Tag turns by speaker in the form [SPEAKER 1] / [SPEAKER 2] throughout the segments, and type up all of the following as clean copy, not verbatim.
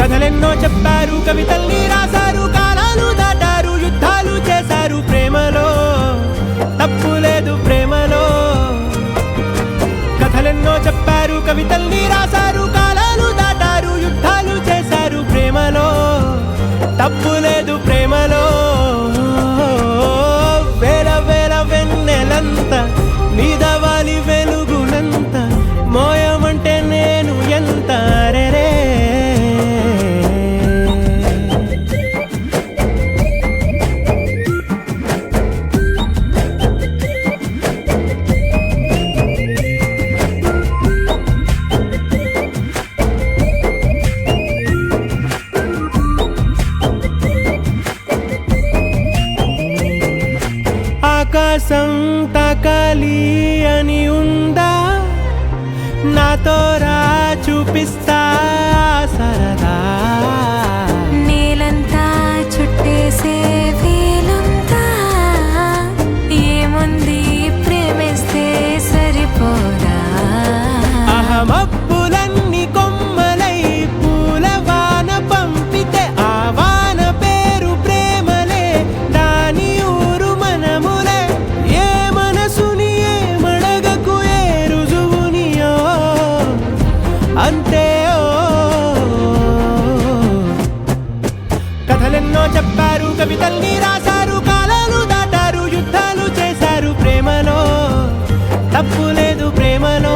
[SPEAKER 1] కథలెన్నో చెప్పారు, కవితల్ని రాశారు, కాలాలు దాటారు, యుద్ధాలు చేశారు ప్రేమలో, తప్పు లేదు ప్రేమలో. కథలెన్నో చెప్పారు, కవితల్ని రాశారు, కాలాలు దాటారు, యుద్ధాలు చేశారు ప్రేమలో, తప్పు లేదు ప్రేమలో. వేల వేల వెన్నెలంత మీద వాలి వెలుగునంత మోయమంటే నేను ఎంత రే. ఆకాశం తాకాలి అని ఉందా, నాతో రా చూపిస్తా సరదా.
[SPEAKER 2] నేలంతా చుట్టేసే వీలుందా, ఏముంది ప్రేమిస్తే సరిపోదా.
[SPEAKER 1] అహమప్పులన్నీ కొమ్మలై పూల వాన పంపితే ఆ వాన పేరు ప్రేమలే, దాని ఊరు మనములే. ఏ మనసుని ఏ మడగకు ఏ రుజువునియో అంతే. కథలెన్నో చెప్పారు, కవితల్ని రాశారు, కాలాలు దాటారు, యుద్ధాలు చేశారు ప్రేమలో, తప్పు లేదు ప్రేమలో.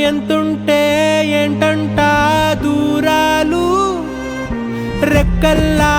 [SPEAKER 1] ఎంతుంటే ఏంటంట దూరాలు, రెక్కల్లా